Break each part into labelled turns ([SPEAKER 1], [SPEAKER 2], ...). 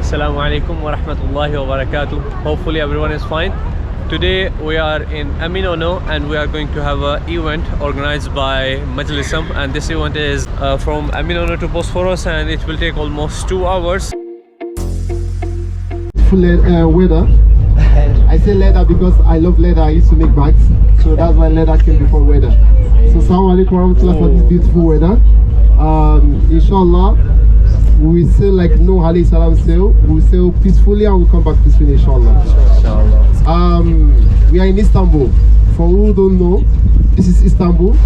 [SPEAKER 1] Assalamu alaikum wa rahmatullahi wa barakatuh. Hopefully everyone is fine. Today we are in Eminönü and we are going to have an event organized by Majlis, and this event is from Eminönü to Bosphorus and it will take almost 2 hours.
[SPEAKER 2] Weather. I say leather because I love leather. I used to make bags, so that's why leather came before weather. So assalamu alaikum wa rahmatullah for this beautiful weather. Inshallah, we will sail like no Haliç salam sail. We will sail peacefully and we'll come back peacefully, inshallah. We are in Istanbul. For who don't know, this is Istanbul.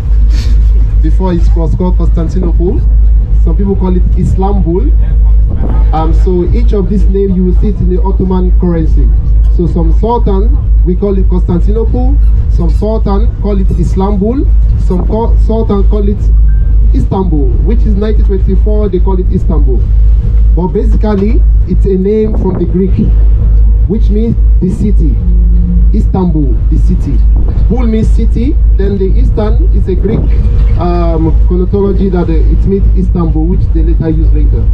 [SPEAKER 2] Before it was called Constantinople. Some people call it Istanbul. So each of these names you will see it in the Ottoman currency. So some sultan we call it Constantinople, some sultan call it Istanbul, some sultan call it Istanbul, which is 1924 they call it Istanbul. But basically it's a name from the Greek, which means the city. Istanbul, the city. Bul means city, then the Eastern is a Greek connotation that it means Istanbul, which they later use later.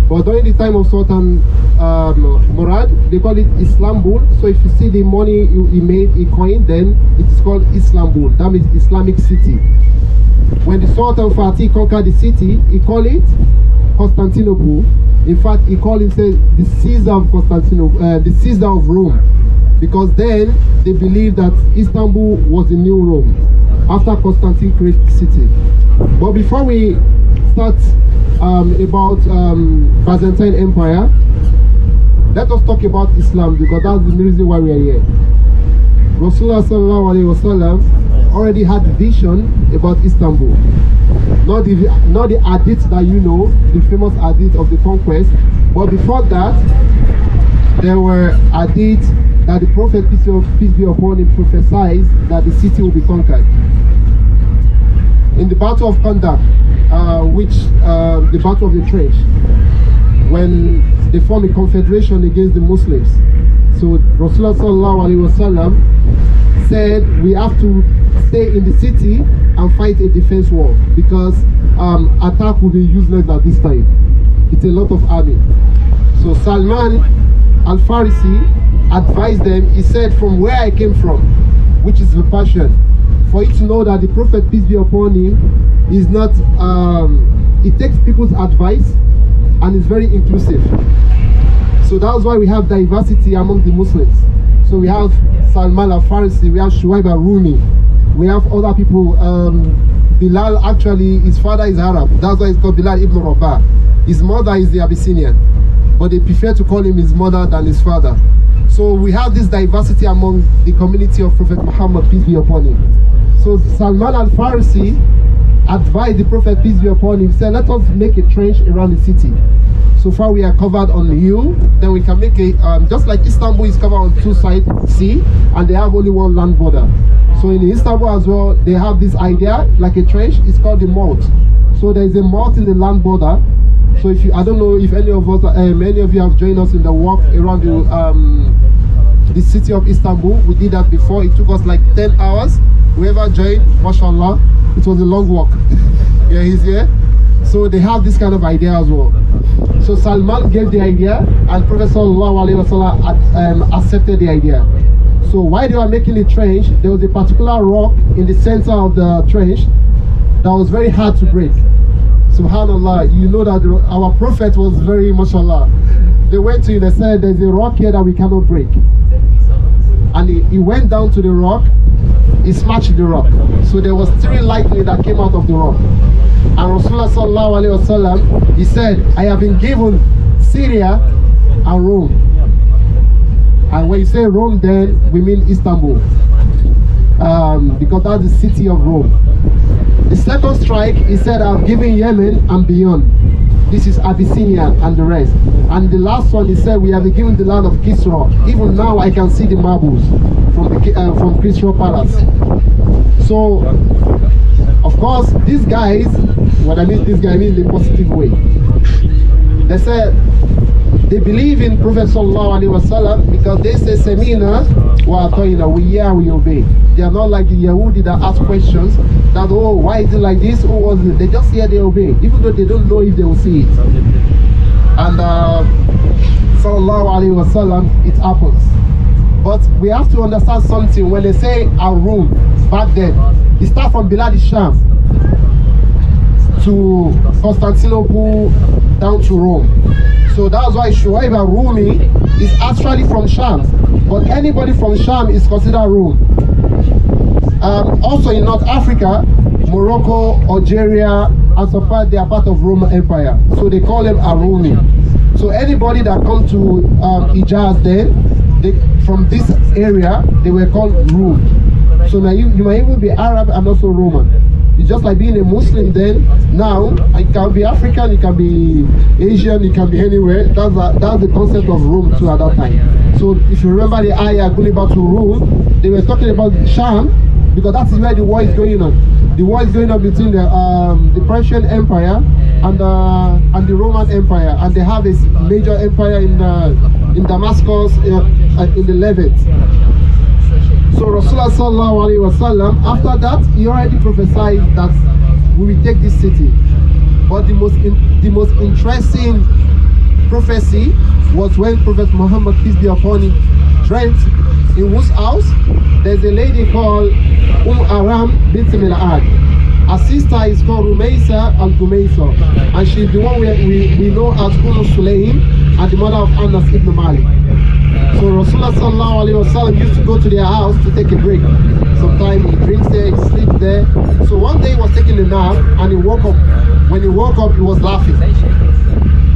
[SPEAKER 2] But during the time of Sultan Murad, they call it Istanbul. So if you see the money he made, he coined, then it is called Istanbul. That means Islamic city. When the Sultan Fatih conquered the city, he called it Constantinople. In fact, he called himself the Caesar of Constantinople, the Caesar of Rome, because then they believed that Istanbul was the new Rome after Constantine created the city. But before we start about Byzantine Empire, let us talk about Islam, because that's the reason why we are here. Rasulullah sallallahu alaihi wasallam already had a vision about Istanbul. Not the hadith that you know, the famous hadith of the Conquest, but before that, there were hadiths that the Prophet, peace be upon him, prophesied that the city will be conquered. In the Battle of Conquest, the Battle of the Trench, when they formed a confederation against the Muslims. So Rasulullah sallallahu alaihi wasallam said we have to stay in the city and fight a defense war, because attack will be useless at this time. It's a lot of army. So Salman al-Farisi advised them. He said, from where I came from, which is the Persian, for you to know that the Prophet, peace be upon him, is not, he takes people's advice and is very inclusive. So that's why we have diversity among the Muslims. So we have Salman al-Farisi, we have Shuaib al-Rumi, we have other people. Bilal, actually, his father is Arab. That's why it's called Bilal ibn Rabah. His mother is the Abyssinian, but they prefer to call him his mother than his father. So we have this diversity among the community of Prophet Muhammad, peace be upon him. So Salman al-Farisi advised the Prophet, peace be upon him, said, let us make a trench around the city. So far we are covered on the hill, then we can make a, just like Istanbul is covered on 2 sides sea, and they have only 1 land border. So in Istanbul as well, they have this idea, like a trench, it's called the moat. So there is a moat in the land border. So if you, I don't know if any of you have joined us in the walk around the city of Istanbul. We did that before. It took us like 10 hours. Whoever joined, mashallah, it was a long walk. Yeah, he's here. So they have this kind of idea as well. So Salman gave the idea, and Prophet sallallahu alaihi wasallam accepted the idea. So while they were making the trench, there was a particular rock in the center of the trench that was very hard to break. Subhanallah, you know that our Prophet was very, mashallah. They went to him and said, there's a rock here that we cannot break. And he went down to the rock, he smashed the rock. So there was 3 lightning that came out of the rock. And Rasulullah sallallahu alaihi wasallam, he said, I have been given Syria and Rome. And when you say Rome, then we mean Istanbul, because that's the city of Rome. The second strike, he said, I've given Yemen and beyond. This is Abyssinia and the rest. And the last one, he said, we have been given the land of Kisra. Even now I can see the marbles from Kisra Palace. So, of course, these guys, what I mean this guy, I mean in a positive way. They said, they believe in Prophet sallallahu alaihi wasallam because they say Semina wa atoina, we hear, we obey. They are not like the Yahudi that ask questions that, oh, why is it like this? Oh, was it? They just hear, they obey, even though they don't know if they will see it. And alaihi wasallam, it happens. But we have to understand something. When they say a room back then, it starts from Bilad Sham to Constantinople down to Rome. So that's why Shuaib al-Rumi is actually from Sham. But anybody from Sham is considered Rome. Also in North Africa, Morocco, Algeria, and so far they are part of Roman Empire. So they call them Arumi. So anybody that comes to Hijaz then, from this area, they were called Rum. So now you might even be Arab and also Roman. It's just like being a Muslim then. Now, it can be African, it can be Asian, it can be anywhere. That's the concept of Rome too at that time. So if you remember the ayah going back to Rome, they were talking about Sham, because that is where the war is going on. The war is going on between the Persian Empire and the Roman Empire, and they have this major empire in Damascus, in the Levant. So Rasulullah sallallahu alaihi wasallam, after that, he already prophesied that we will take this city. But the most interesting prophecy was when Prophet Muhammad, peace be upon him, dreamt in whose house there's a lady called Aram bint Mil'ad. Her sister is called Rumeisa al-Gumeisa, and she's the one we know as Sulaim, and the mother of Anas ibn Malik. So Rasulullah sallallahu alaihi wasallam used to go to their house to take a break. Sometimes he drinks there, he sleeps there. So one day he was taking a nap and he woke up. When he woke up, he was laughing.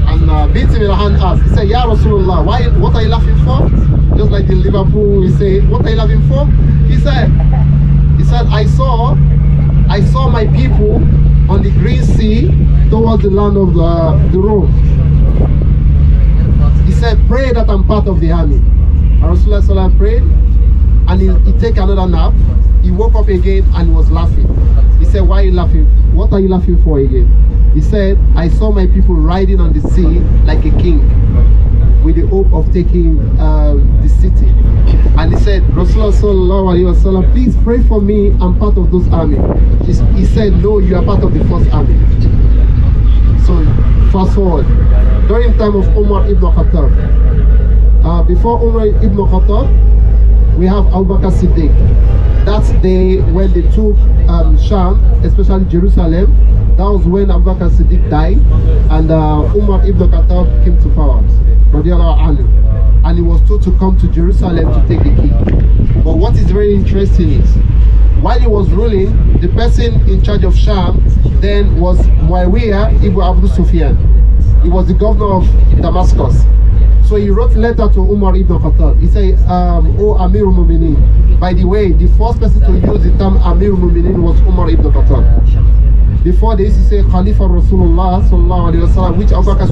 [SPEAKER 2] And Bint Mil'ad asked, he said, Ya Rasulullah, what are you laughing for? Just like in Liverpool, we say, what are you laughing for? He said, I saw my people on the green sea towards the land of the Rome. He said, pray that I'm part of the army. And Rasulullah sallallahu prayed, and he take another nap. He woke up again and he was laughing. He said, why are you laughing? What are you laughing for again? He said, I saw my people riding on the sea like a king, with the hope of taking the city. And he said, Rasulullah sallallahu alaihi wasallam, please pray for me, I'm part of those army. He said, no, you are part of the first army. So fast forward, during the time of Umar ibn Khattab, before Umar ibn Khattab, we have Abu Bakr Siddiq. That's the when they took Sham, especially Jerusalem. That was when Abu Bakr Siddiq died, and Umar ibn Khattab came to power, and he was told to come to Jerusalem to take the key. But what is very interesting is, while he was ruling, the person in charge of Sham then was Muawiyah ibn Abu Sufyan. He was the governor of Damascus. So he wrote a letter to Umar ibn Khattab. He said, Oh Amir al-Mu'minin. By the way, the first person to use the term Amir al-Mu'minin was Umar ibn Khattab. Before they used to say Khalifa Rasulullah sallallahu alaihi wasallam, which Abu Bakr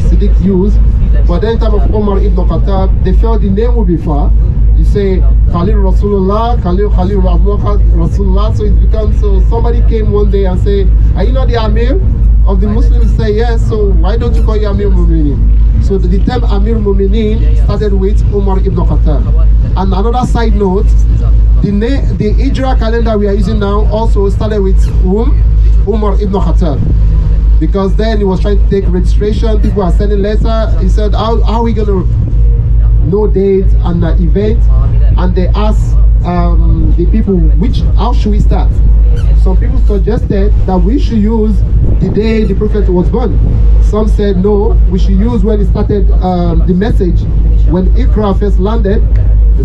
[SPEAKER 2] Siddiq used. But then in time of Umar ibn Khattab, they felt the name would be far. You say Khalil Rasulullah, Khalil Rasulullah, so it becomes, so somebody came one day and say, are you not the Amir of the Muslims? Say yes, so why don't you call you Amir Mu'minin? So the term Amir Mu'minin started with Umar ibn Khattab. And another side note, the Hijra calendar we are using now also started with Umar ibn Khattab. Because then he was trying to take registration, people are sending letters. He said, how are we going to know dates and event? And they asked the people, how should we start? Some people suggested that we should use the day the Prophet was born. Some said no, we should use when he started the message, when Iqra first landed.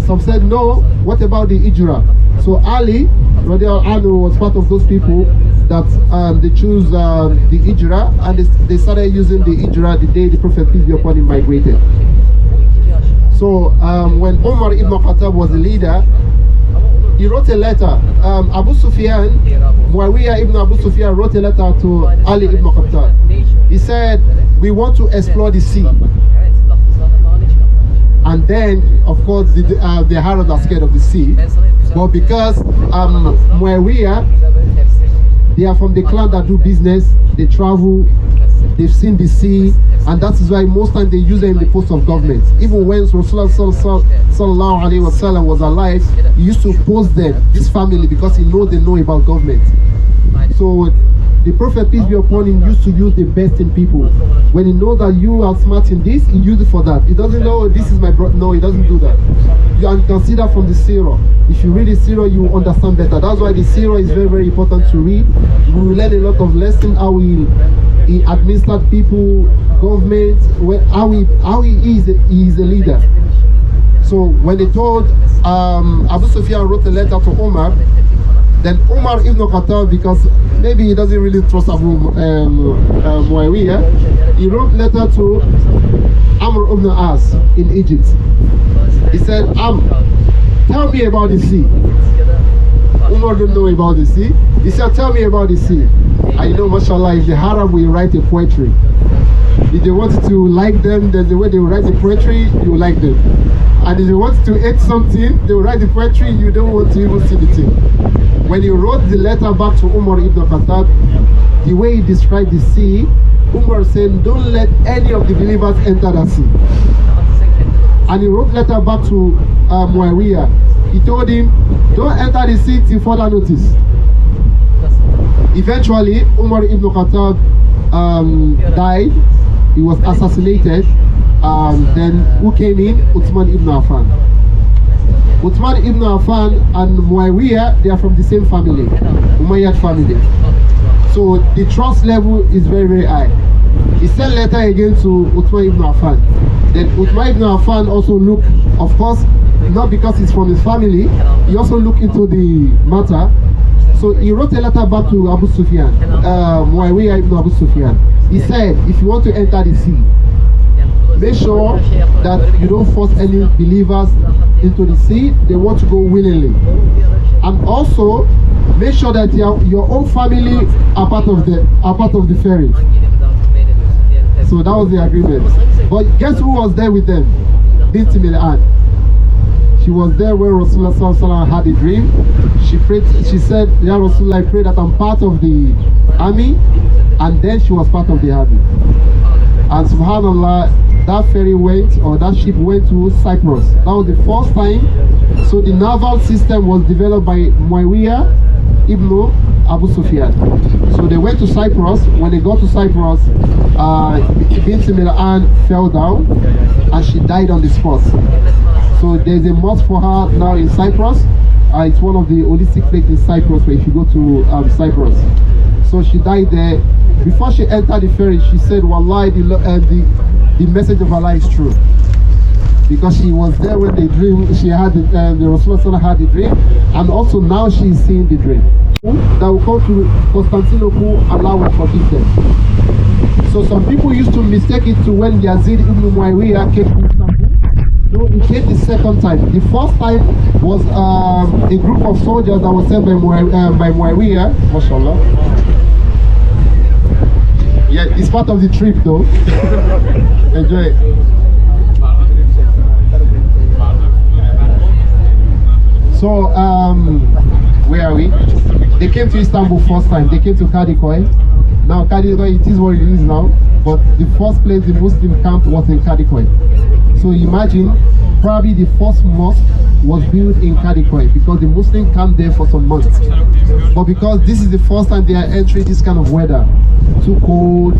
[SPEAKER 2] Some said no, what about the Hijra? So Ali radiallahu anhu was part of those people that they choose the Hijra, and they started using the Hijra the day the Prophet, peace be upon him, migrated. So when Umar ibn Khattab was the leader, he wrote a letter. Abu Sufyan, Muawiyah ibn Abu Sufyan wrote a letter to Ali ibn Khattab. He said, we want to explore the sea. And then, of course, the Arabs are scared of the sea. But because Muawiyah, they are from the clan that do business, they travel, they've seen the sea, and that is why most times they use them in the post of government. Even when Rasulullah sallallahu alaihi wasallam was alive, he used to post them, this family, because he knows they know about government. So The Prophet, peace be upon him, used to use the best in people. When he knows that you are smart in this, he uses it for that. He doesn't know this is my brother. No, he doesn't do that. You can consider from the Sirah. If you read the Sirah, you will understand better. That's why the Sirah is very, very important to read. We will learn a lot of lessons how he administered people, government, how he is a leader. So when they told Abu Sufyan wrote a letter to Omar, then Omar ibn Khattab, because maybe he doesn't really trust Abu Muawiyah, he wrote a letter to Amr ibn As in Egypt. He said, tell me about the sea. Umar didn't know about the sea. He said, tell me about the sea. I know, mashallah, if the Arab will write a poetry, if they wanted to like them, then the way they will write the poetry, you like them. And if they want to hate something, they will write the poetry, you don't want to even see the thing. When he wrote the letter back to Umar ibn Khattab, the way he described the sea, Umar said, don't let any of the believers enter that sea. And he wrote letter back to Muawiyah. He told him, don't enter the sea till further notice. Eventually, Umar ibn Khattab died. He was assassinated. Then who came in? Uthman ibn Affan. Uthman ibn Affan and Muawiyah, they are from the same family, Umayyad family. So the trust level is very, very high. He sent letter again to Uthman ibn Affan. Then Uthman ibn Affan also looked, of course, not because he's from his family, he also looked into the matter. So he wrote a letter back to Abu Sufyan, Muawiyah ibn Abu Sufyan. He said, if you want to enter the sea, make sure that you don't force any believers into the sea. They want to go willingly. And also, make sure that your own family are part of the ferry. So that was the agreement. But guess who was there with them? Bint Mil'an. She was there when Rasulullah had a dream. She prayed. She said, Ya Rasulullah, I pray that I'm part of the army. And then she was part of the army. And subhanallah, that ferry went, or that ship went to Cyprus. That was the first time. So the naval system was developed by Muawiyah ibn Abu Sufyan. So they went to Cyprus. When they got to Cyprus, Bint Mil'an fell down and she died on the spot. So there's a mosque for her now in Cyprus. It's one of the holistic places in Cyprus, where if you go to Cyprus. So she died there. Before she entered the ferry, she said, Wallahi, the message of Allah is true. Because she was there when the dream, she had the Rasulullah had the dream, and also now she is seeing the dream. That will come to Constantinople, Allah will forgive them. So some people used to mistake it to when Yazid ibn Muawiyah came to Istanbul. No, he came the second time. The first time was a group of soldiers that was sent by Muawiyah. MashaAllah. Yeah, it's part of the trip though. Enjoy it. So, where are we? They came to Istanbul first time. They came to Kadikoy. Now Kadikoy, it is what it is now. But the first place the Muslim camp was in Kadikoy. So imagine, probably the first mosque was built in Kadikoy because the Muslim camped there for some months. But because this is the first time they are entering this kind of weather, too cold,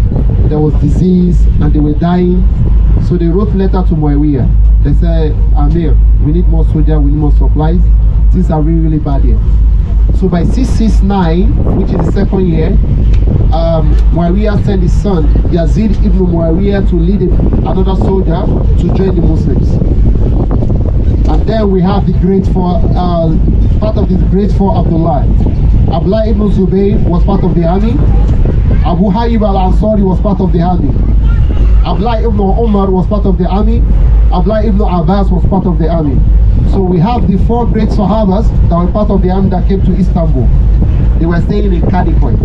[SPEAKER 2] there was disease, and they were dying. So they wrote letter to Muawiyah. They said, Amir, we need more soldiers, we need more supplies. Things are really, really bad here. So by 669, which is the second year, Muawiyah sent his son, Yazid ibn Muawiyah, to lead another soldier to join the Muslims. And then we have the great four, part of the great four Abdullah. Abdullah ibn Zubayr was part of the army. Abu Hayyib al-Ansari was part of the army. Abdullah ibn Umar was part of the army. Abdullah ibn Abbas was part of the army. So we have the four great Sahabas that were part of the army that came to Istanbul. They were staying in Kadikoy.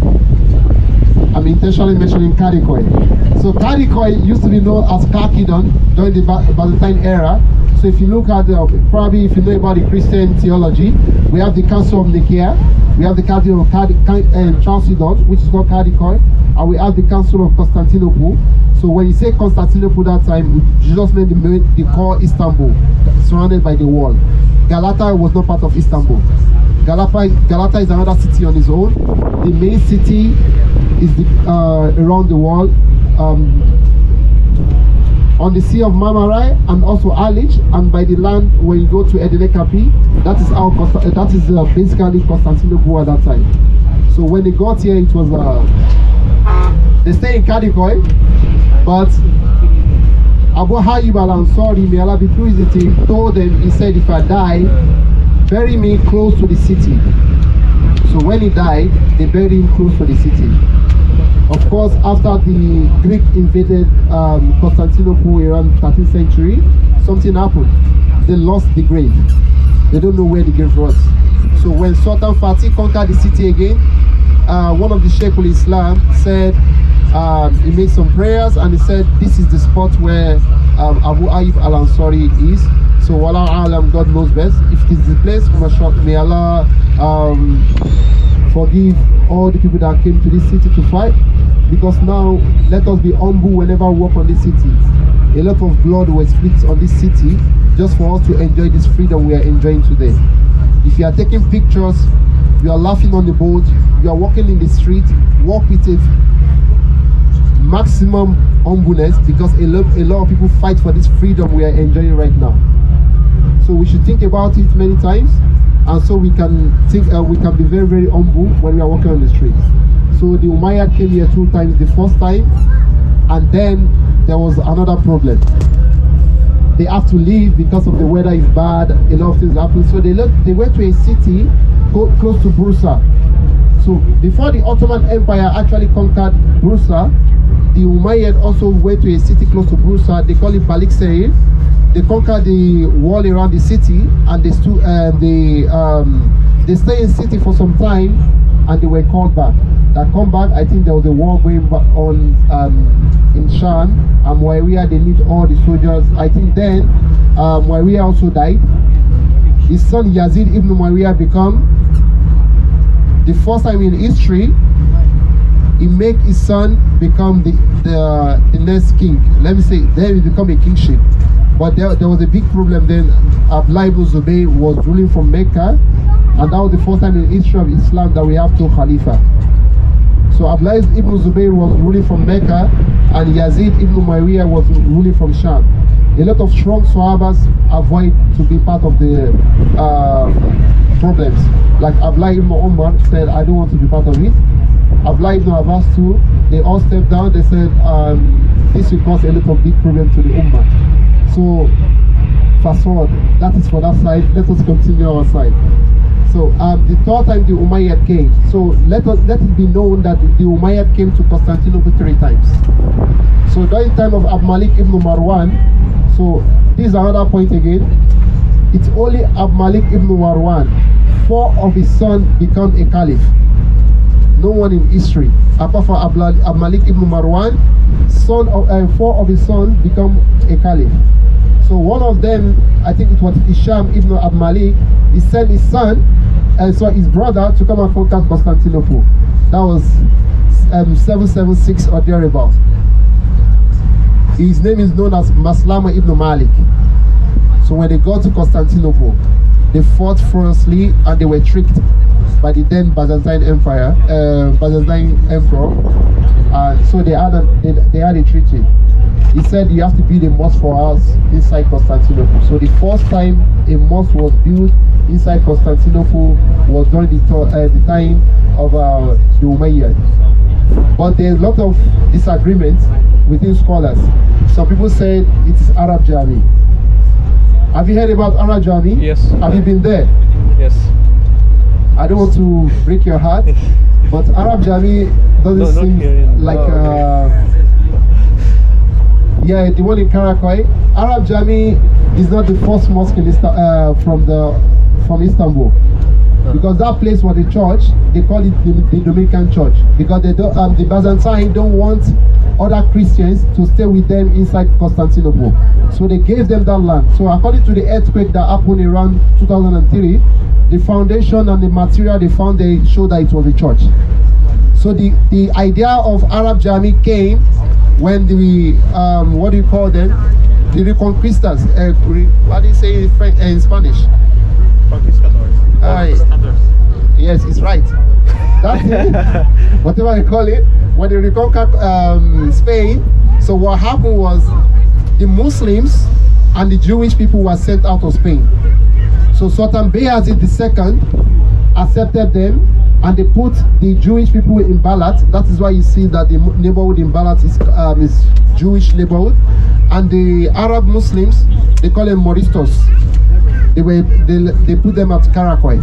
[SPEAKER 2] I'm intentionally mentioning Kadikoy. So Kadikoy used to be known as Kalkidon during the Byzantine era. So if you look at probably if you know about the Christian theology, we have the Council of Nicaea, we have the Council of Chalcedon, which is called Kadikoy, and we have the Council of Constantinople. So when you say Constantinople that time, Jesus meant the core Istanbul, surrounded by the wall. Galata was not part of Istanbul. Galata is another city on its own. The main city is around the world, on the Sea of Marmara and also Haliç, and by the land when you go to Edirne-Capri. That is basically Constantinople at that time. So when they got here, it was they stay in Kadikoy, but Abu Hayyib al-Ansari, may Allah be pleased with him, told them, he said, if I die, bury me close to the city. So when he died, they buried him close to the city. Of course, after the Greek invaded Constantinople around 13th century, something happened. They lost the grave. They don't know where the grave was. So when Sultan Fatih conquered the city again, one of the Sheikh al-Islam said, he made some prayers and he said, this is the spot where Abu Ayyub al-Ansari is. So Wallahu Alam, God knows best. If it is the place, may Allah forgive all the people that came to this city to fight. Because now, let us be humble whenever we walk on this city. A lot of blood was split on this city just for us to enjoy this freedom we are enjoying today. If you are taking pictures, you are laughing on the boat, you are walking in the street, walk with a maximum humbleness, because a lot of people fight for this freedom we are enjoying right now. So we should think about it many times, and so we can think we can be very, very humble when we are walking on the street. So the Umayyad came here 2 times. The first time, and then there was another problem. They have to leave because of the weather is bad. A lot of things happen. So they went to a city close to Bursa. So before the Ottoman Empire actually conquered Bursa, the Umayyad also went to a city close to Bursa. They call it Balikseir. They conquered the wall around the city, and they stayed in the city for some time, and they were called back. That come back, I think there was a war going on in Sham, and Muawiyah, they need all the soldiers. I think then Muawiyah also died. His son Yazid ibn Muawiyah become, the first time in history, he make his son become the next king. Let me say, then he become a kingship. But there was a big problem then. Abdullah ibn Zubayr was ruling from Mecca, and that was the first time in history of Islam that we have 2 Khalifa. So Abdullah ibn Zubayr was ruling from Mecca, and Yazid ibn Muawiyah was ruling from Sham. A lot of strong Sahabas avoid to be part of the problems. Like Abdullah ibn Umar said, I don't want to be part of it. Abdullah ibn Abbas too, they all stepped down. They said, this will cause a lot of big problems to the Ummah. So fast forward, that is for that side. Let us continue our side. So the 3rd time the Umayyad came. So let it be known that the Umayyad came to Constantinople 3 times. So during the time of Abd Malik ibn Marwan, so this is another point again. It's only Abd Malik ibn Marwan, 4 of his sons become a caliph. No one in history, apart from Abd Malik ibn Marwan, 4 of his sons become a caliph. So one of them, I think it was Hisham ibn Abd Malik, he sent his son, and so his brother, to come and conquer Constantinople. That was 776 or thereabouts. His name is known as Maslama ibn Malik. So when they got to Constantinople, they fought furiously and they were tricked by the then Byzantine Emperor. So they had a treaty. He said you have to build a mosque for us inside Constantinople. So the first time a mosque was built inside Constantinople was during the time of the Umayyad. But there's a lot of disagreements within scholars. Some people said it is Arab Jami. Have you heard about Arab Jami?
[SPEAKER 1] Yes.
[SPEAKER 2] Have you been there?
[SPEAKER 1] Yes.
[SPEAKER 2] I don't want to break your heart, but Arab Jami doesn't seem like yeah, the one in Karakoy. Arab Jami is not the first mosque in from Istanbul, because that place was a church. They call it the Dominican Church, because they don't, the Byzantine don't want other Christians to stay with them inside Constantinople, so they gave them that land. So according to the earthquake that happened around 2003, the foundation and the material they found, they showed that it was a church. So the idea of Arab Jami came when the what do you call them? The Reconquistas. What do you say in Spanish? Yes, it's right. That's it. Whatever you call it. When they reconquered Spain, so what happened was the Muslims and the Jewish people were sent out of Spain. So Sultan Bayezid II accepted them, and they put the Jewish people in Balat. That is why you see that the neighborhood in Balat is Jewish neighborhood, and the Arab Muslims, they call them Moristos. They put them at Karakoy.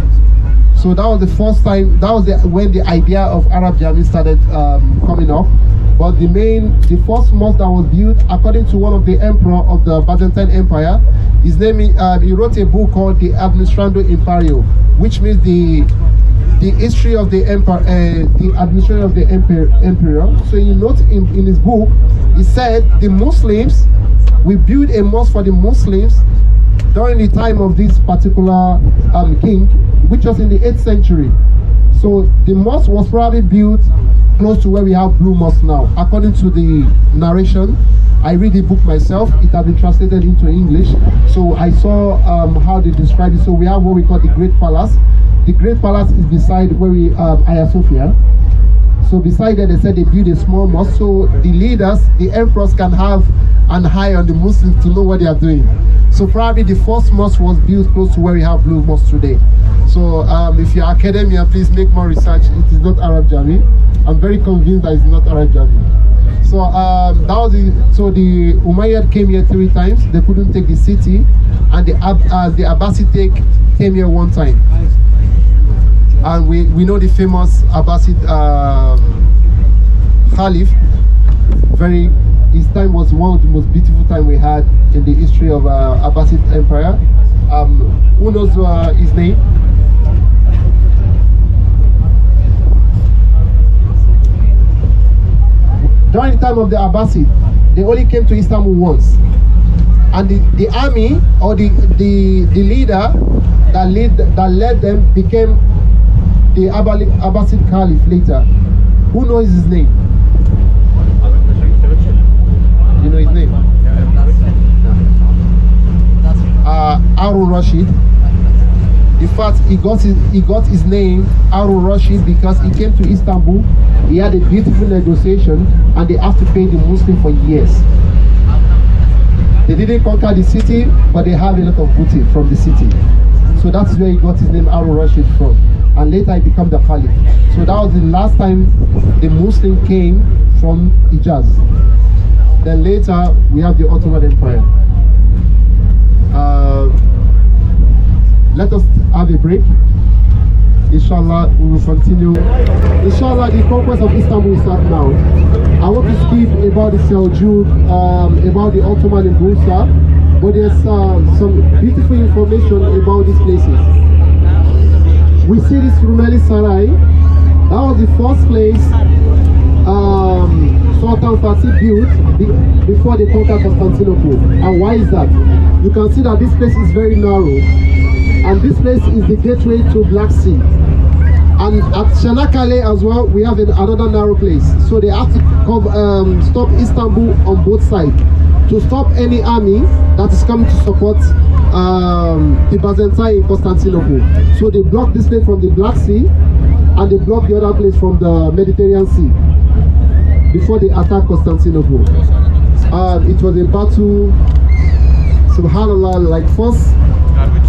[SPEAKER 2] So that was the first time. That was when the idea of Arab Jami started coming up. But the first mosque that was built, according to one of the emperor of the Byzantine Empire, his name he wrote a book called the Administrando Imperio, which means the history of the empire, the administration of the emperor. So you note in his book, he said the Muslims, we built a mosque for the Muslims during the time of this particular king, which was in the 8th century. So the mosque was probably built close to where we have Blue Mosque now, according to the narration. I read the book myself. It has been translated into English. So I saw how they describe it. So we have what we call the Great Palace. The Great Palace is beside where we Hagia Sophia. So beside that, they said they built a small mosque, so the leaders, the emperors, can have an eye on the Muslims to know what they are doing. So probably the first mosque was built close to where we have Blue Mosque today. So if you're academia, please make more research. It is not Arab Jami. I'm very convinced that it's not Arab Jami. So the Umayyad came here 3 times. They couldn't take the city, and the Abbasid came here 1 time. And we know the famous Abbasid Caliph. His time was one of the most beautiful time we had in the history of Abbasid Empire. Who knows his name? During the time of the Abbasid, they only came to Istanbul once, and the army or the leader that led them became the Abbasid Caliph later. Who knows his name? You know his name? Harun Rashid. In fact, he got his name Harun Rashid because he came to Istanbul. He had a beautiful negotiation, and they have to pay the Muslim for years. They didn't conquer the city, but they have a lot of booty from the city. So that's where he got his name Harun Rashid from. And later he became the Caliph. So that was the last time the Muslim came from Hijaz. Then later we have the Ottoman Empire. Let us have a break. Inshallah, we will continue. Inshallah, the conquest of Istanbul is up now. I want to speak about the Seljuk, about the Ottoman in Bursa, but there's some beautiful information about these places. We see this Rumeli Sarai. That was the first place Sultan Fatih built before they conquered Constantinople. And why is that? You can see that this place is very narrow, and this place is the gateway to Black Sea. And at Çanakkale as well, we have another narrow place. So they have to stop Istanbul on both sides to stop any army that is coming to support the Byzantine in Constantinople. So they block this place from the Black Sea, and they block the other place from the Mediterranean Sea before they attack Constantinople. It was a battle, subhanallah, like first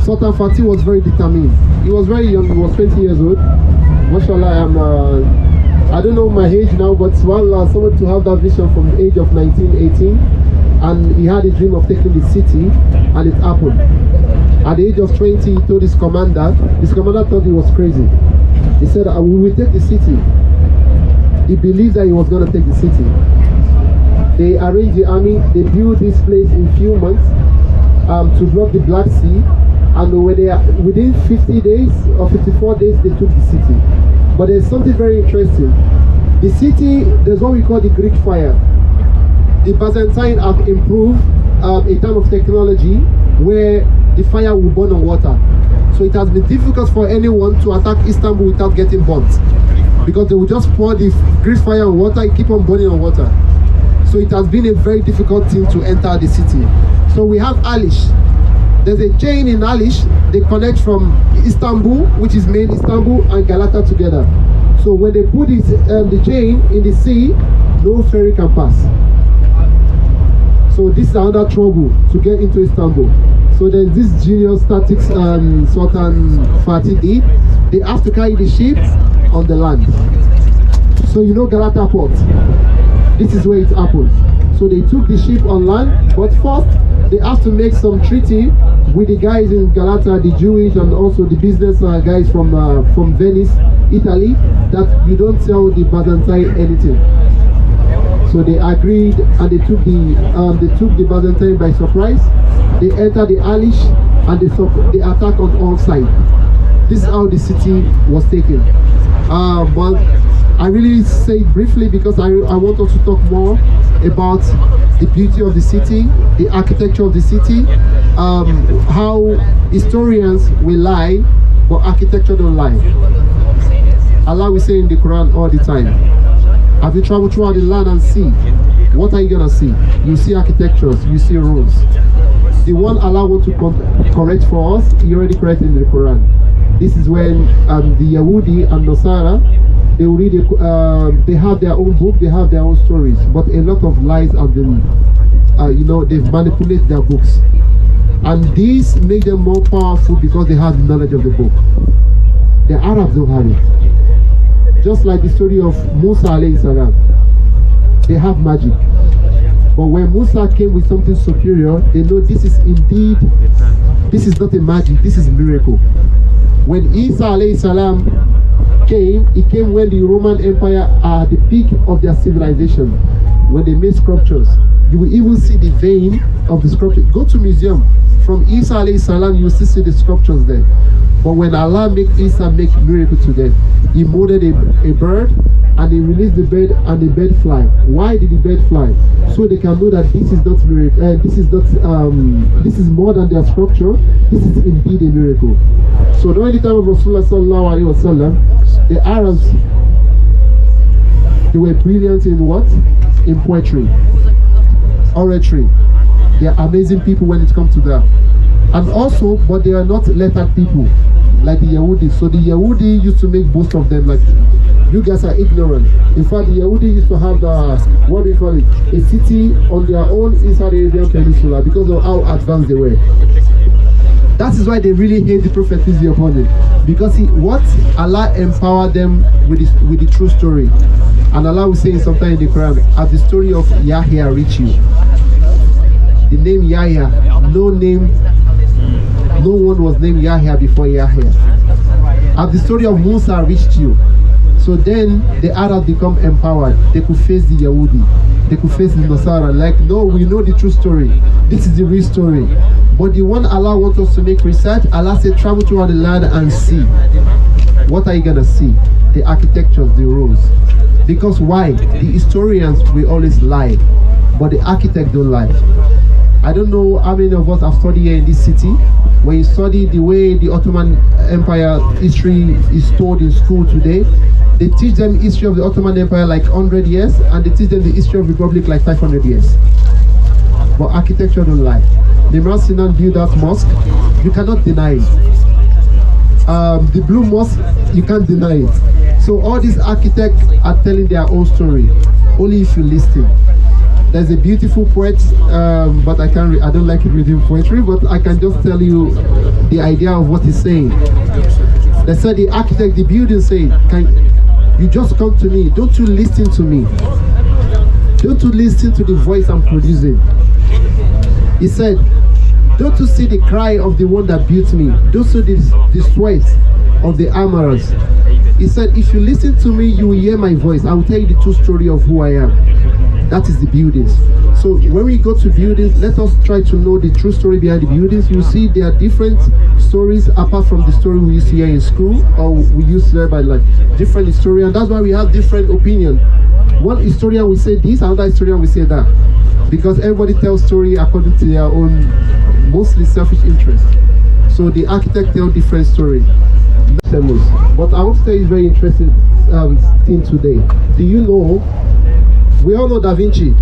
[SPEAKER 2] Sultan Fatih was very determined. He was very young, he was 20 years old. Mashallah, I don't know my age now, but subhanallah, someone to have that vision from the age of 19, 18, and he had a dream of taking the city, and it happened. At the age of 20, he told his commander thought he was crazy. He said, we will take the city. He believed that he was going to take the city. They arranged the army, they built this place in few months to block the Black Sea, and within 50 days or 54 days they took the city. But there's something very interesting. The city, there's what we call the Greek fire. The Byzantine have improved a type of technology where the fire will burn on water. So it has been difficult for anyone to attack Istanbul without getting burnt, because they will just pour the Greek fire on water and keep on burning on water. So it has been a very difficult thing to enter the city. So we have Haliç. There's a chain in Haliç. They connect from Istanbul, which is main Istanbul, and Galata together. So when they put the chain in the sea, no ferry can pass. So this is another trouble to get into Istanbul. So there's this genius tactics Sultan Fatih did. They have to carry the ship on the land. So you know Galata port. This is where it happens. So they took the ship on land, but first they have to make some treaty with the guys in Galata, the Jewish and also the business guys from Venice, Italy, that you don't tell the Byzantine anything. So they agreed and they took the Byzantine by surprise. They entered the Haliç and they attacked on all sides. This is how the city was taken. But I really say it briefly because I want us to talk more about the beauty of the city, the architecture of the city, how historians will lie, but architecture don't lie. Allah will say in the Quran all the time, have you traveled throughout the land and sea? What are you gonna see? You see architectures, you see rules. The one Allah wants to correct for us, He already corrected in the Quran. This is when the Yahudi and Nasara, they will read they have their own book, they have their own stories, but a lot of lies have been, they've manipulated their books. And this makes them more powerful because they have knowledge of the book. The Arabs don't have it. Just like the story of Musa alayhi salam. They have magic. But when Musa came with something superior, they know this is not a magic, this is a miracle. When Isa alayhi salam came, he came when the Roman Empire are at the peak of their civilization. When they made sculptures, you will even see the vein of the sculpture. Go to museum. From Isa alayhi salam, you will still see the sculptures there. But when Allah make Isa make miracle to them, He molded a bird and He released the bird and the bird fly. Why did the bird fly? So they can know that this is not miracle. This is more than their sculpture. This is indeed a miracle. So during the time of Rasulullah sallallahu alaihi wasallam, the Arabs, they were brilliant in what? In poetry, oratory. They are amazing people when it comes to that. And also, but they are not lettered people like the Yahudi. So the Yahudi used to make boast of them like, you guys are ignorant. In fact, the Yahudi used to have what do you call it? A city on their own inside the Arabian Peninsula because of how advanced they were. That is why they really hate the Prophet, peace be upon him. Because Allah empowered them with the true story. And Allah will say sometime in the Quran, as the story of Yahya reach you. The name Yahya, no one was named Yahya before Yahya. As the story of Musa reached you. So then the Arabs become empowered. They could face the Yahudi. They could face the Nasara. Like, no, we know the true story. This is the real story. But the one Allah wants us to make research, Allah said, travel throughout the land and see. What are you gonna see? The architectures, the rules. Because why? The historians will always lie, but the architects don't lie. I don't know how many of us have studied here in this city. When you study the way the Ottoman Empire history is told in school today, they teach them history of the Ottoman Empire like 100 years, and they teach them the history of the Republic like 500 years. But architecture don't lie. The Imam Sinan built that mosque, you cannot deny it. The Blue Mosque, you can't deny it. So all these architects are telling their own story, only if you listen. There's a beautiful poet, but I don't like reading poetry, but I can just tell you the idea of what he's saying. They said the architect, the building said, you just come to me, don't you listen to me. Don't you listen to the voice I'm producing. He said, don't you see the cry of the one that built me? Don't you see the sweat of the armorers? He said, if you listen to me, you will hear my voice. I will tell you the true story of who I am. That is the buildings. So when we go to buildings, let us try to know the true story behind the buildings. You see there are different stories apart from the story we used to hear in school, or we used to hear by like different historians. That's why we have different opinions. One historian will say this, another historian will say that. Because everybody tells story according to their own, mostly selfish interest. So the architect tells different story. But I want to tell you a very interesting thing today. Do you know, we all know Da Vinci,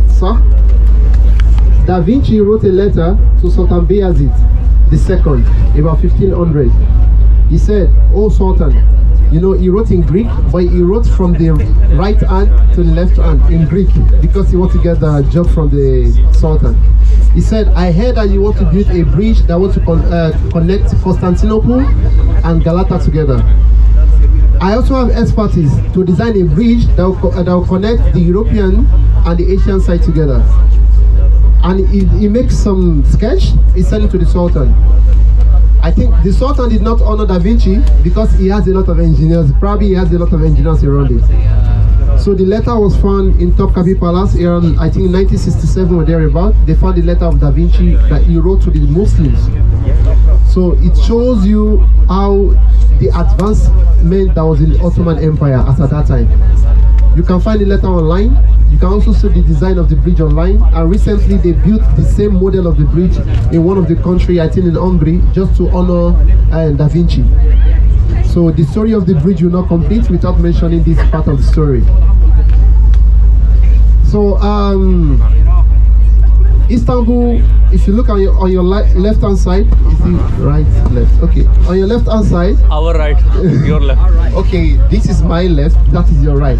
[SPEAKER 2] sir? Da Vinci wrote a letter to Sultan Bayezid II, about 1500. He said, "Oh Sultan," you know, he wrote in Greek, but he wrote from the right hand to the left hand in Greek because he wanted to get the job from the Sultan. He said, "I heard that you want to build a bridge that wants to connect Constantinople and Galata together. I also have expertise to design a bridge that will connect the European and the Asian side together." And he makes some sketch, he sent it to the Sultan. I think the Sultan did not honor Da Vinci because he has a lot of engineers. Probably he has a lot of engineers around it. So the letter was found in Topkapi Palace around, I think, 1967 or thereabout. They found the letter of Da Vinci that he wrote to the Muslims. So it shows you how the advancement that was in the Ottoman Empire as at that time. You can find the letter online. You can also see the design of the bridge online. And recently they built the same model of the bridge in one of the countries, I think in Hungary, just to honor Da Vinci. So the story of the bridge will not complete without mentioning this part of the story. So Istanbul, if you look on your left hand side, is it right, left? Okay, on your left hand side.
[SPEAKER 1] Our right, your left.
[SPEAKER 2] Okay, this is my left, that is your right.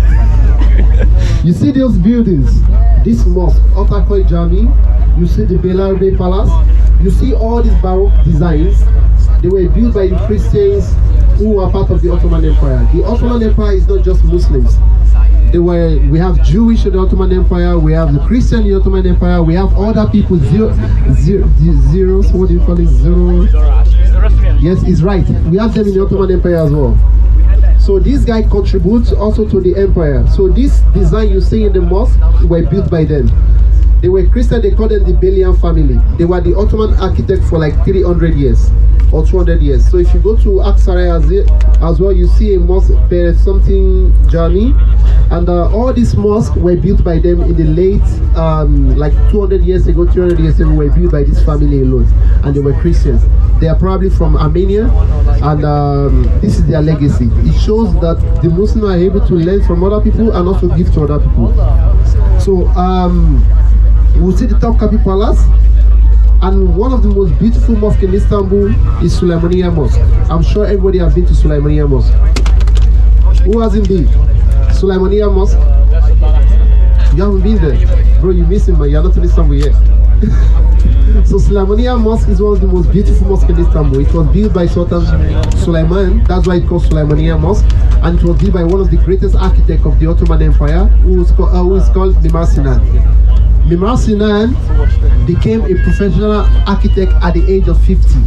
[SPEAKER 2] You see those buildings, this mosque, Ataköy Cami, you see the Beylerbeyi Palace, you see all these Baroque designs. They were built by the Christians who were part of the Ottoman Empire. The Ottoman Empire is not just Muslims. We have Jewish in the Ottoman Empire, we have the Christian in the Ottoman Empire, we have other people, zeros, what do you call it, zero? Yes, it's right. We have them in the Ottoman Empire as well. So this guy contributes also to the empire. So this design you see in the mosque were built by them. They were Christian, they called them the Belian family. They were the Ottoman architect for like 300 years or 200 years. So if you go to Aksaray as well, you see a mosque, something Jami. And all these mosques were built by them in the late, like 200 years ago, 300 years ago, were built by this family alone. And they were Christians. They are probably from Armenia, and this is their legacy. It shows that the Muslims are able to learn from other people and also give to other people. So we'll see the Topkapi Palace, and one of the most beautiful mosques in Istanbul is Süleymaniye Mosque. I'm sure everybody has been to Süleymaniye Mosque. Who hasn't been? Süleymaniye Mosque? You haven't been there? Bro, you're missing, man. You're not in Istanbul yet. So Süleymaniye Mosque is one of the most beautiful mosques in Istanbul. It was built by Sultan Süleyman, that's why it's called Süleymaniye Mosque, and it was built by one of the greatest architects of the Ottoman Empire, who is called Mimar Sinan. Mimar Sinan became a professional architect at the age of 50.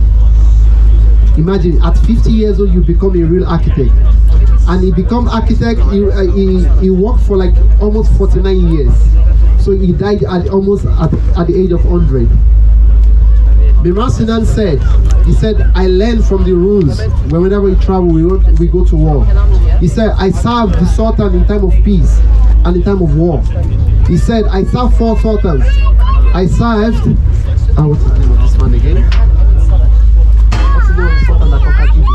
[SPEAKER 2] Imagine, at 50 years old, you become a real architect. And he became architect, he worked for like almost 49 years. So he died at the age of 100. Mimar Sinan said, I learned from the rules. Whenever we travel, we go to war. He said, I served the Sultan in time of peace and in time of war. He said, I served 4 sultans. I served, what's the name of this man again? What's the name of the sultan that conquered Egypt?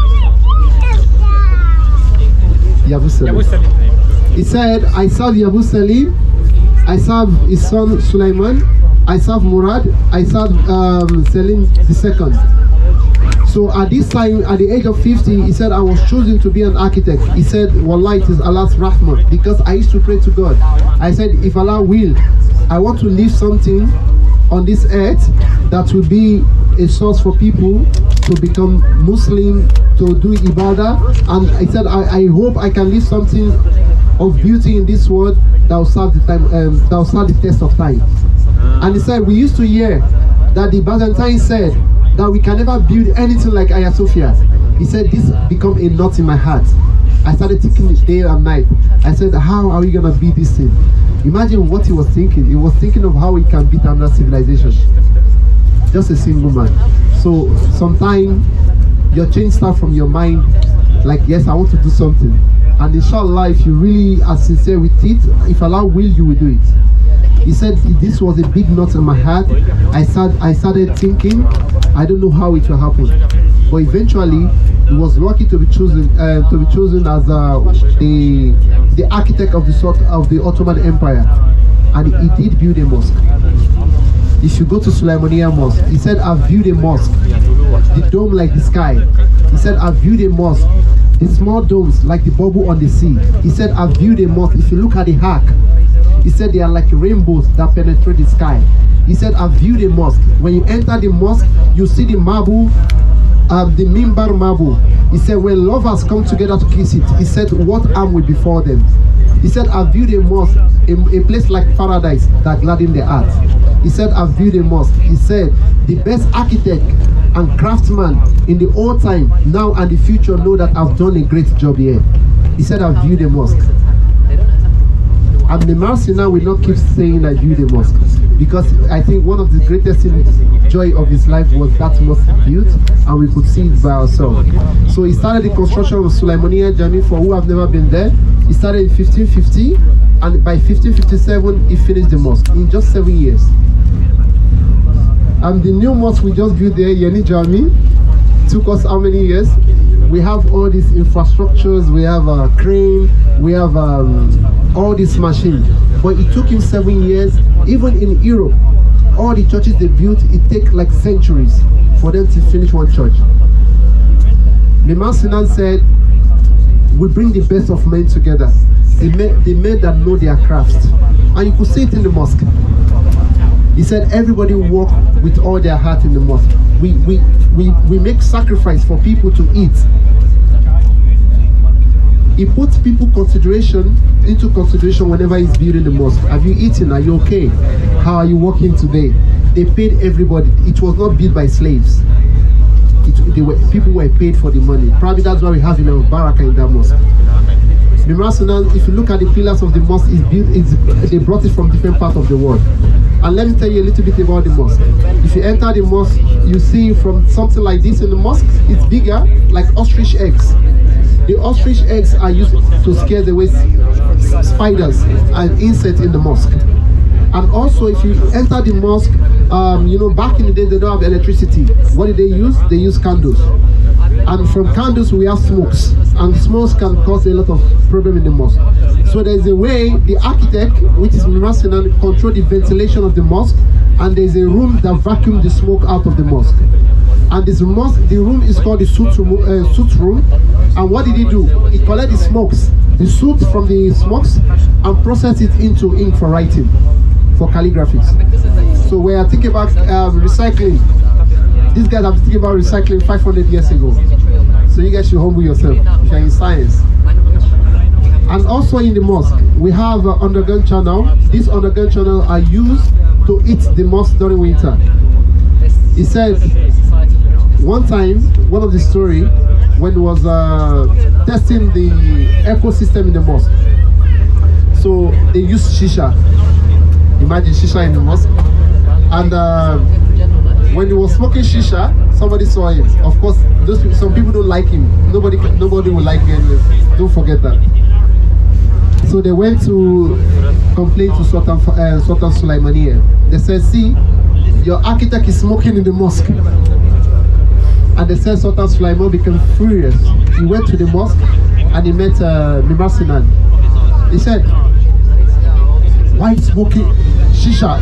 [SPEAKER 2] Yabu Selim. He said, I served Yabu Selim, I served his son Sulaiman, I served Murad, I served Selim II. So at this time, at the age of 50, he said, I was chosen to be an architect. He said, Wallah, it is Allah's rahmah, because I used to pray to God. I said, if Allah will, I want to leave something on this earth that will be a source for people to become Muslim, to do ibadah. And I said, I hope I can leave something of beauty in this world that will serve the test of time. And he said, we used to hear that the Byzantines said that we can never build anything like Hagia Sophia. He said, this become a knot in my heart. I started thinking it day and night. I said, how are we gonna beat this thing? Imagine what he was thinking. He was thinking of how he can beat another civilization. Just a single man. So sometimes your change starts from your mind, like, yes, I want to do something. And inshallah, if you really are sincere with it, if Allah will, you will do it. He said, this was a big knot in my heart. I started thinking, I don't know how it will happen. But eventually, he was lucky to be chosen as the architect of the Ottoman Empire. And he did build a mosque. If you go to Süleymaniye Mosque, he said, I've built a mosque the dome like the sky. He said, I viewed a mosque, the small domes like the bubble on the sea. He said, I viewed a mosque. If you look at the arc, he said they are like rainbows that penetrate the sky. He said, I viewed a mosque. When you enter the mosque, you see the marble, the mimbar marble. He said, when lovers come together to kiss it, he said, what harm will befall them? He said, I viewed a mosque, a place like paradise that gladdened the heart. He said, I viewed a mosque. He said, the best architect and craftsman in the old time, now and the future know that I've done a great job here. He said, I viewed a mosque. And the Marsina will not keep saying I viewed a mosque, because I think one of the greatest joy of his life was that mosque built, and we could see it by ourselves. So he started the construction of Sulaimaniya Jami. For who have never been there, he started in 1550, and by 1557 he finished the mosque in just 7 years. And the new mosque we just built there, Yeni Jami, took us how many years? We have all these infrastructures, we have a crane, we have all these machines. But it took him 7 years. Even in Europe, all the churches they built, it takes like centuries for them to finish one church. Imam Sinan said, we bring the best of men together, the men that know their craft. And you could see it in the mosque. He said everybody work with all their heart in the mosque. We make sacrifice for people to eat. He puts people into consideration whenever he's building the mosque. Have you eaten? Are you okay? How are you working today? They paid everybody. It was not built by slaves. People were paid for the money. Probably that's why we have a barakah in that mosque. If you look at the pillars of the mosque, they brought it from different parts of the world. And let me tell you a little bit about the mosque. If you enter the mosque, you see from something like this in the mosque, it's bigger, like ostrich eggs. The ostrich eggs are used to scare away spiders and insects in the mosque. And also, if you enter the mosque, back in the day they don't have electricity. What did they use? They use candles. And from candles we have smokes, and smokes can cause a lot of problem in the mosque. So there's a way the architect, which is Mimasinan, control the ventilation of the mosque, and there's a room that vacuum the smoke out of the mosque. And this mosque, the room is called the soot room. And what did he do? He collected the soot from the smokes, and processed it into ink for writing, for calligraphies. So we are thinking about recycling. These guys have been thinking about recycling 500 years ago. So you guys should humble yourself if you're in science. And also in the mosque, we have an underground channel. These underground channels are used to heat the mosque during winter. He said, one time, one of the story, when he was testing the ecosystem in the mosque. So they used shisha. Imagine shisha in the mosque. And when he was smoking shisha, somebody saw him. Of course, some people don't like him. Nobody will like him. Don't forget that. So they went to complain to Sultan Sulaimaniya. They said, see, your architect is smoking in the mosque. And they said Sultan Sulaiman became furious. He went to the mosque and he met Mimasinan. He said, why smoking shisha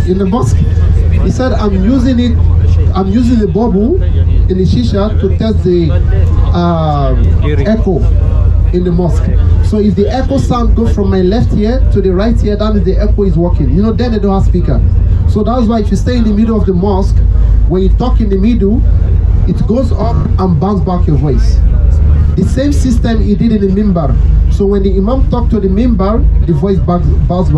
[SPEAKER 2] in the mosque? He said, I'm using the bubble in the shisha to test the echo in the mosque. So if the echo sound goes from my left ear to the right ear, that means the echo is working. Then they don't have speaker. So that's why if you stay in the middle of the mosque, when you talk in the middle, it goes up and bounce back your voice. The same system he did in the mimbar. So when the imam talked to the mimbar, the voice bounce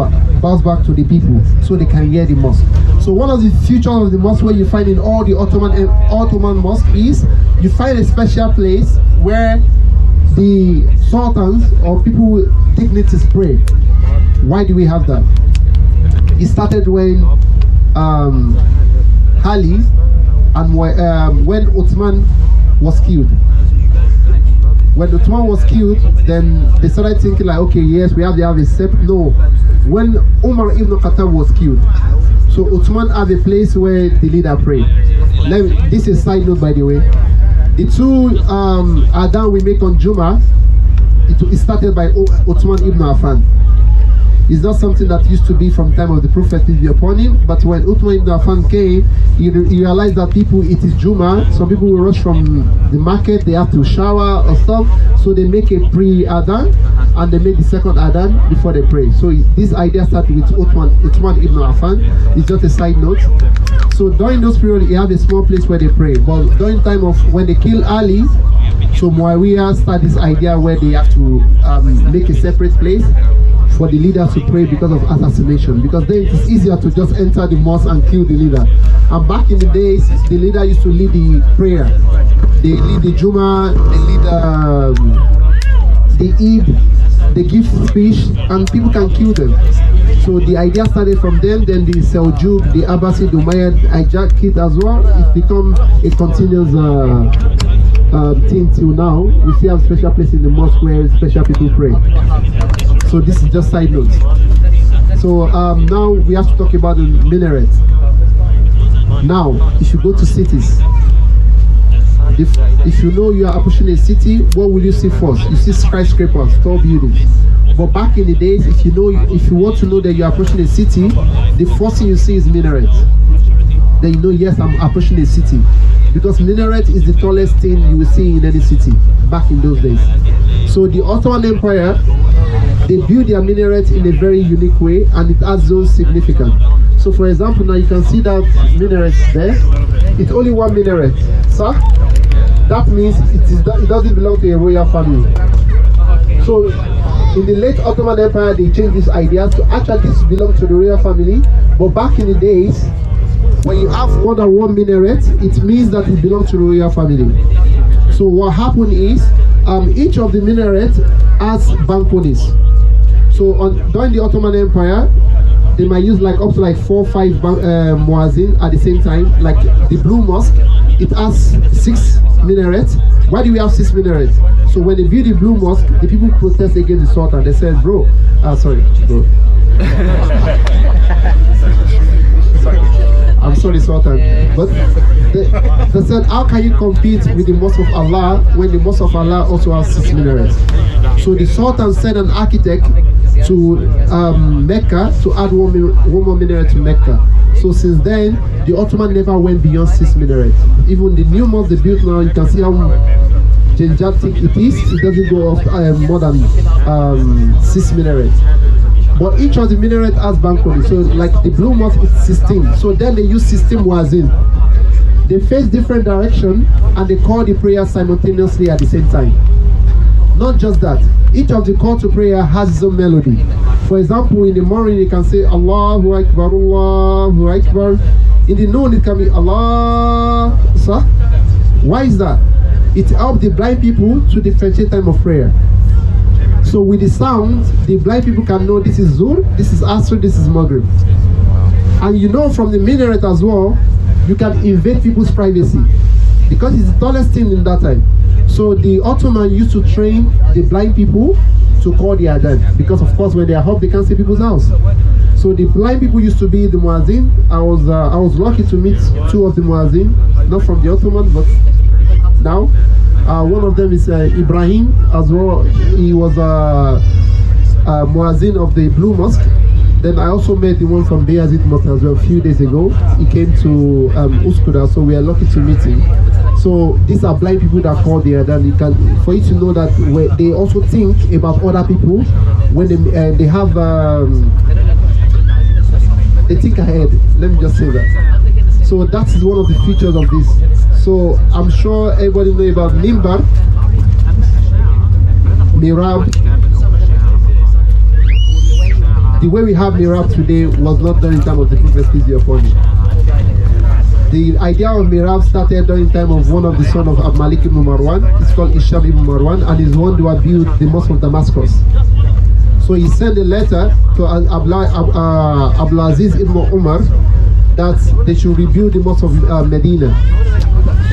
[SPEAKER 2] back to the people, so they can hear the mosque. So one of the features of the mosque where you find in all the Ottoman mosque is, you find a special place where the sultans or people with dignities pray. Why do we have that? It started when Haliç and when Ottoman was killed. When Ottoman was killed, then they started thinking like, okay, yes, we have a step. No, when Umar ibn Khattab was killed, so Ottoman have a place where the leader pray. This is a side note, by the way. The two adhan we make on Juma, it started by Ottoman ibn Affan. It's not something that used to be from time of the Prophet, peace be upon him. But when Uthman ibn Affan came, he realized that people, it is Juma. Some people will rush from the market, they have to shower or stuff. So they make a pre-Adhan and they make the second Adhan before they pray. So this idea started with Uthman ibn Affan. It's just a side note. So during those periods, you have a small place where they pray. But during time of when they kill Ali, so Muawiyah started this idea where they have to make a separate place for the leader to pray because of assassination. Because then it is easier to just enter the mosque and kill the leader. And back in the days, the leader used to lead the prayer. They lead the Juma, they lead the Eid, they give speech, and people can kill them. So the idea started from them, then the Seljuk, the Abbasid, the Umayyad hijacked it as well. It become a continuous thing till now. We still have special place in the mosque where special people pray. So this is just side note. So now we have to talk about the minaret. Now, if you go to cities, if you know you are approaching a city, what will you see first? You see skyscrapers, tall buildings. But back in the days, if you want to know that you are approaching a city, the first thing you see is minaret. Then you know, yes, I'm approaching a city. Because minaret is the tallest thing you will see in any city back in those days. So the Ottoman Empire, they built their minaret in a very unique way, and it has those significance. So for example, now you can see that minaret there. It's only one minaret, sir. That means it doesn't belong to a royal family. So in the late Ottoman Empire, they changed this idea to actually this belongs to the royal family. But back in the days, when you have more than one minaret, it means that it belongs to the royal family. So what happened is, each of the minarets has balconies. So during the Ottoman Empire, they might use like up to like 4 or 5 muazzin at the same time. Like the Blue Mosque, it has 6 minarets. Why do we have 6 minarets? So when they build the Blue Mosque, the people protest against the Sultan. They said, bro. I'm sorry, Sultan. But they said, how can you compete with the Mosque of Allah when the Mosque of Allah also has 6 minarets? So the Sultan sent an architect to Mecca to add one more minaret to Mecca. So since then, the Ottoman never went beyond 6 minarets. Even the new mosque they built now, you can see how gigantic it is. It doesn't go up more than 6 minarets. But each of the minaret has balcony. So like the Blue Mosque is 16. So then they use 16 muazzin. They face different direction and they call the prayer simultaneously at the same time. Not just that, each of the call to prayer has its own melody. For example, in the morning you can say Allahu Akbar, Allahu Akbar. In the noon it can be Allah. Sir? Why is that? It helps the blind people to differentiate time of prayer. So with the sound, the blind people can know this is Zuhr, this is Asr, this is Maghrib. And you know from the minaret as well, you can invade people's privacy because it's the tallest thing in that time. So the Ottoman used to train the blind people to call the adhan because of course when they are up they can't see people's house. So the blind people used to be the muazzin. I was lucky to meet 2 of the muazzin, not from the Ottoman but now. One of them is Ibrahim as well. He was a muazzin of the Blue Mosque. Then I also met the one from Bayazid Mosque as well a few days ago. He came to Uskuda, so we are lucky to meet him. So these are blind people that call the adhan. For you to know that they also think about other people when they have they think ahead. Let me just say that. So that is one of the features of this. So I'm sure everybody knows about Mimbar, Mirab. The way we have Mirab today was not done in time of the Prophet, peace be upon him. The idea of Mirab started during the time of one of the sons of Malik ibn Marwan. It's called Isham ibn Marwan, and he's one who built the Mosque of Damascus. So he sent a letter to Abdulaziz ibn Umar that they should rebuild the Mosque of Medina.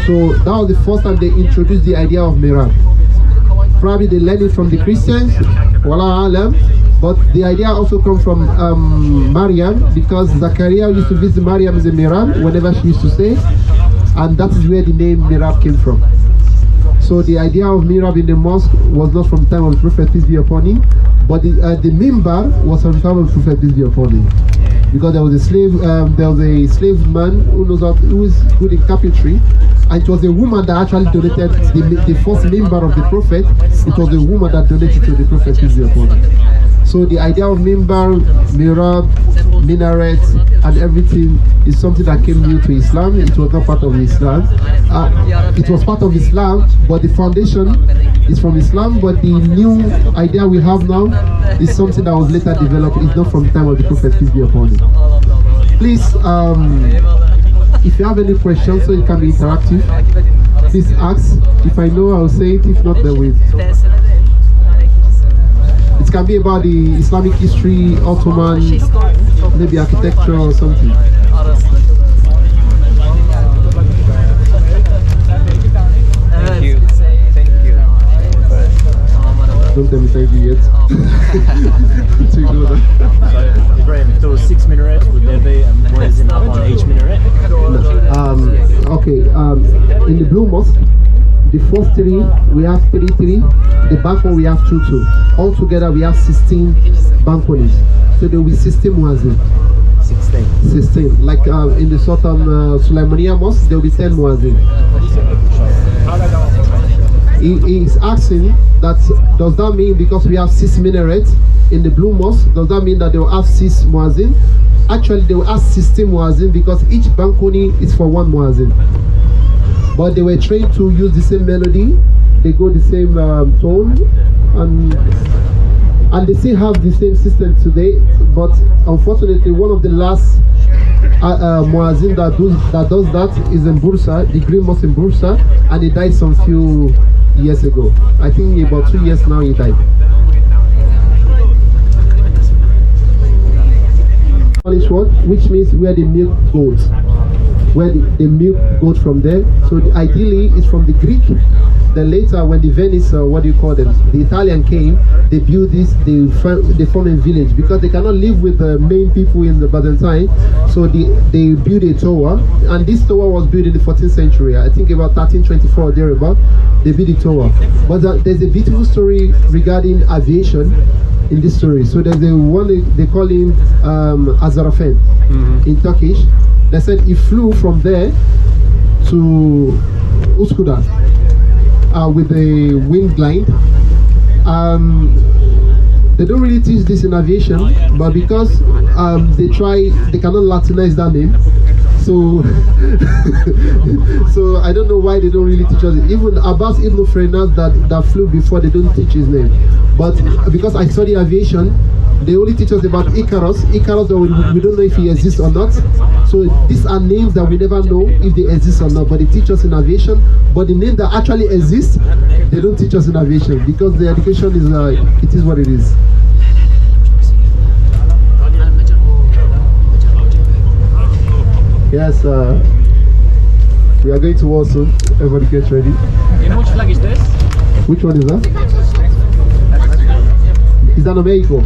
[SPEAKER 2] So that was the first time they introduced the idea of Mirab. Probably they learned it from the Christians, Wallahu alam, but the idea also comes from Maryam, because Zakaria used to visit Maryam in the Mirab whenever she used to stay, and that is where the name Mirab came from. So the idea of Mirab in the mosque was not from the time of the Prophet, peace be upon him, But the minbar was from the time of the Prophet, peace be upon him. Because there was a slave man who is good in carpentry, and it was a woman that actually donated the first minbar of the Prophet. It was a woman that donated to the Prophet, peace be upon him. So the idea of minbar, mihrab, minaret, and everything is something that came new to Islam. It was not part of Islam. It was part of Islam, but the foundation is from Islam. But the new idea we have now is something that was later developed. It's not from the time of the Prophet, peace be upon him. Please, if you have any questions, so it can be interactive, please ask. If I know, I'll say it. If not, then wait. It can be about the Islamic history, Ottoman, maybe architecture or something.
[SPEAKER 1] Thank you. Thank you.
[SPEAKER 2] Don't tell me thank you yet.
[SPEAKER 3] Ibrahim, if there was 6 minarets, would there be a muezzin up on each minaret?
[SPEAKER 2] Okay, in the Blue Mosque, the first 3, we have 3, the back one we have 2. Altogether we have 16 balconies. So there will be 16 muezzin. 16. Like in the Sultan Sulaimania Mosque, there will be 10 muezzin. He is asking that, does that mean because we have 6 minarets in the Blue Mosque, does that mean that they will have 6 muezzin? Actually, they will have 16 muezzin because each balcony is for 1 muezzin. But they were trained to use the same melody, they go the same tone, and they still have the same system today. But unfortunately, one of the last muezzin that does that is in Bursa, the Green Mosque in Bursa, and he died some few years ago. I think about 2 years now he died. Which means where the milk goes, where the milk goes from there. So ideally it's from the Greek. Then later when the Venice, what do you call them, the Italian came, they built this, they form a village because they cannot live with the main people in the Byzantine. So they built a tower, and this tower was built in the 14th century. I think about 1324 thereabout. They built a tower. But there's a beautiful story regarding aviation in this story. So there's the one they call him Azarafen in Turkish. They said he flew from there to Üsküdar with a wing blind. They don't really teach this in aviation, but because they cannot Latinize that name. So, so I don't know why they don't really teach us. Even Abbas Ibn Frenas that flew before, they don't teach his name. But because I study aviation, they only teach us about Icarus. Icarus, we don't know if he exists or not. So these are names that we never know if they exist or not. But they teach us in aviation. But the name that actually exists, they don't teach us in aviation because the education is it is what it is. Yes, we are going to war soon. Everybody get ready.
[SPEAKER 3] In which flag is this?
[SPEAKER 2] Which one is that? Is that Mexico?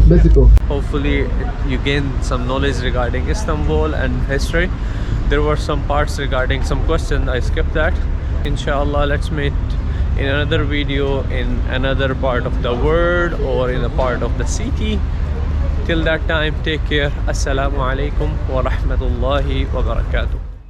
[SPEAKER 2] Mexico.
[SPEAKER 1] Hopefully you gained some knowledge regarding Istanbul and history. There were some parts regarding some questions, I skipped that. Inshallah, let's meet in another video in another part of the world or in a part of the city. Till that time, take care. Assalamu alaikum wa rahmatullahi wa barakatuh.